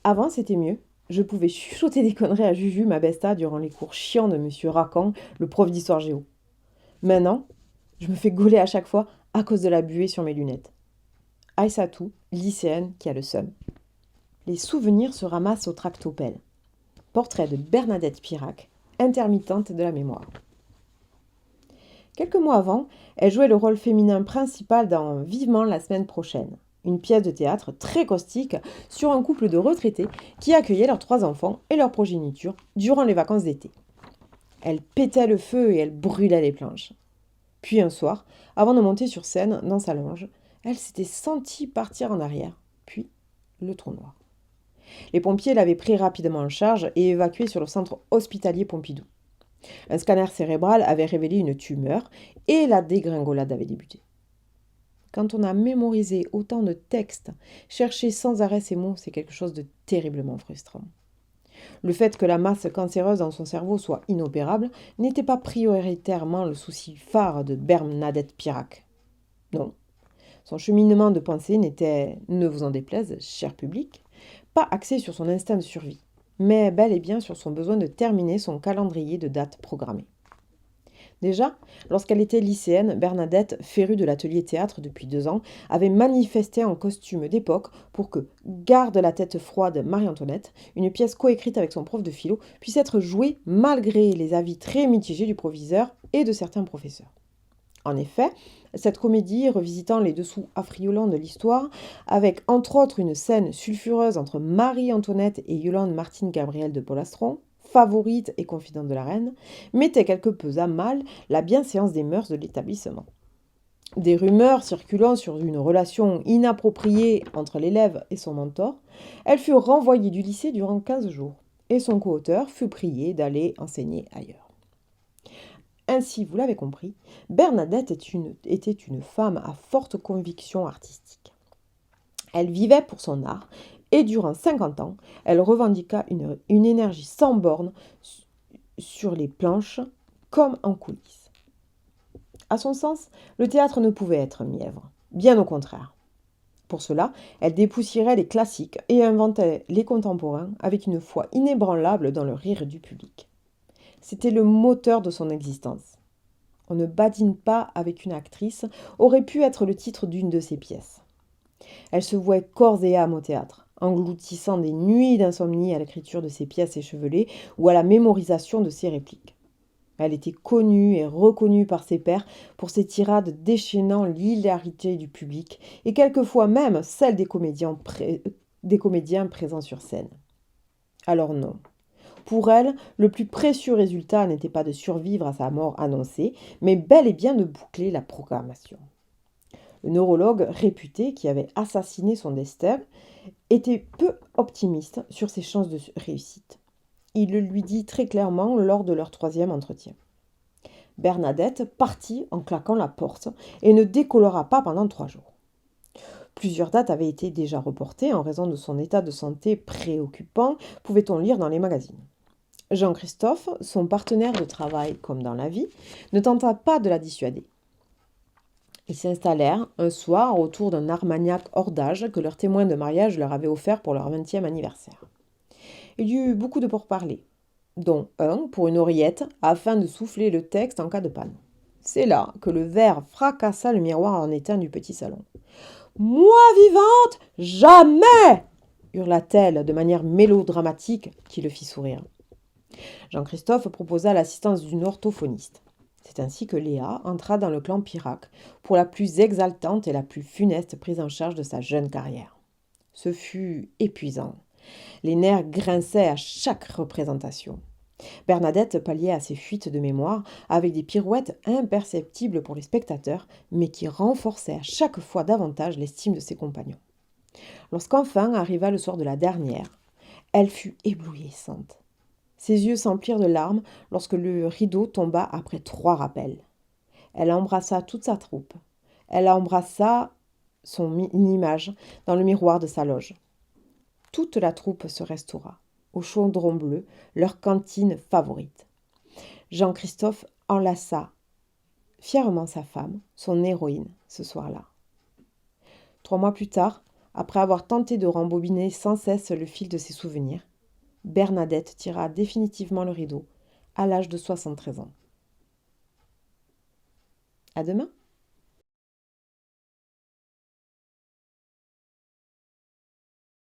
Avant, c'était mieux. Je pouvais chuchoter des conneries à Juju, ma besta, durant les cours chiants de Monsieur Racan, le prof d'histoire géo. Maintenant, je me fais gauler à chaque fois à cause de la buée sur mes lunettes. Aïssatou, lycéenne, qui a le seum. Les souvenirs se ramassent au tractopelle. Portrait de Bernadette Pirac, intermittente de la mémoire. Quelques mois avant, elle jouait le rôle féminin principal dans Vivement la semaine prochaine, une pièce de théâtre très caustique sur un couple de retraités qui accueillaient leurs 3 enfants et leur progéniture durant les vacances d'été. Elle pétait le feu et elle brûlait les planches. Puis un soir, avant de monter sur scène dans sa loge, elle s'était sentie partir en arrière, puis le trou noir. Les pompiers l'avaient pris rapidement en charge et évacué sur le centre hospitalier Pompidou. Un scanner cérébral avait révélé une tumeur et la dégringolade avait débuté. Quand on a mémorisé autant de textes, chercher sans arrêt ces mots, c'est quelque chose de terriblement frustrant. Le fait que la masse cancéreuse dans son cerveau soit inopérable n'était pas prioritairement le souci phare de Bernadette Pirac. Non, son cheminement de pensée n'était, ne vous en déplaise, cher public, pas axé sur son instinct de survie, mais bel et bien sur son besoin de terminer son calendrier de dates programmées. Déjà, lorsqu'elle était lycéenne, Bernadette, férue de l'atelier théâtre depuis 2 ans, avait manifesté en costume d'époque pour que Garde la tête froide Marie-Antoinette, une pièce coécrite avec son prof de philo, puisse être jouée malgré les avis très mitigés du proviseur et de certains professeurs. En effet, cette comédie, revisitant les dessous affriolants de l'histoire, avec entre autres une scène sulfureuse entre Marie-Antoinette et Yolande Martine-Gabrielle de Polastron, favorite et confidente de la reine, mettait quelque peu à mal la bienséance des mœurs de l'établissement. Des rumeurs circulant sur une relation inappropriée entre l'élève et son mentor, elle fut renvoyée du lycée durant 15 jours, et son co-auteur fut prié d'aller enseigner ailleurs. Ainsi, vous l'avez compris, Bernadette était une femme à forte conviction artistique. Elle vivait pour son art et durant 50 ans, elle revendiqua une énergie sans borne sur les planches comme en coulisses. À son sens, le théâtre ne pouvait être mièvre, bien au contraire. Pour cela, elle dépoussiérait les classiques et inventait les contemporains avec une foi inébranlable dans le rire du public. C'était le moteur de son existence. On ne badine pas avec une actrice aurait pu être le titre d'une de ses pièces. Elle se vouait corps et âme au théâtre, engloutissant des nuits d'insomnie à l'écriture de ses pièces échevelées ou à la mémorisation de ses répliques. Elle était connue et reconnue par ses pairs pour ses tirades déchaînant l'hilarité du public et quelquefois même celle des comédiens présents sur scène. Alors non. Pour elle, le plus précieux résultat n'était pas de survivre à sa mort annoncée, mais bel et bien de boucler la programmation. Le neurologue réputé qui avait assassiné son destin était peu optimiste sur ses chances de réussite. Il le lui dit très clairement lors de leur 3e entretien. Bernadette partit en claquant la porte et ne décollera pas pendant 3 jours. Plusieurs dates avaient été déjà reportées en raison de son état de santé préoccupant, pouvait-on lire dans les magazines. Jean-Christophe, son partenaire de travail comme dans la vie, ne tenta pas de la dissuader. Ils s'installèrent un soir autour d'un armagnac hors d'âge que leur témoin de mariage leur avait offert pour leur 20e anniversaire. Il y eut beaucoup de pourparlers, dont un pour une oreillette afin de souffler le texte en cas de panne. C'est là que le verre fracassa le miroir en étain du petit salon. « Moi vivante, jamais !» hurla-t-elle de manière mélodramatique qui le fit sourire. Jean-Christophe proposa l'assistance d'une orthophoniste. C'est ainsi que Léa entra dans le clan Pirac pour la plus exaltante et la plus funeste prise en charge de sa jeune carrière. Ce fut épuisant. Les nerfs grinçaient à chaque représentation. Bernadette palliait à ses fuites de mémoire avec des pirouettes imperceptibles pour les spectateurs, mais qui renforçaient à chaque fois davantage l'estime de ses compagnons. Lorsqu'enfin arriva le soir de la dernière, elle fut éblouissante. Ses yeux s'emplirent de larmes lorsque le rideau tomba après 3 rappels. Elle embrassa toute sa troupe. Elle embrassa son image dans le miroir de sa loge. Toute la troupe se restaura, au chaudron bleu, leur cantine favorite. Jean-Christophe enlaça fièrement sa femme, son héroïne, ce soir-là. 3 mois plus tard, Après avoir tenté de rembobiner sans cesse le fil de ses souvenirs, Bernadette tira définitivement le rideau à l'âge de 73 ans. À demain!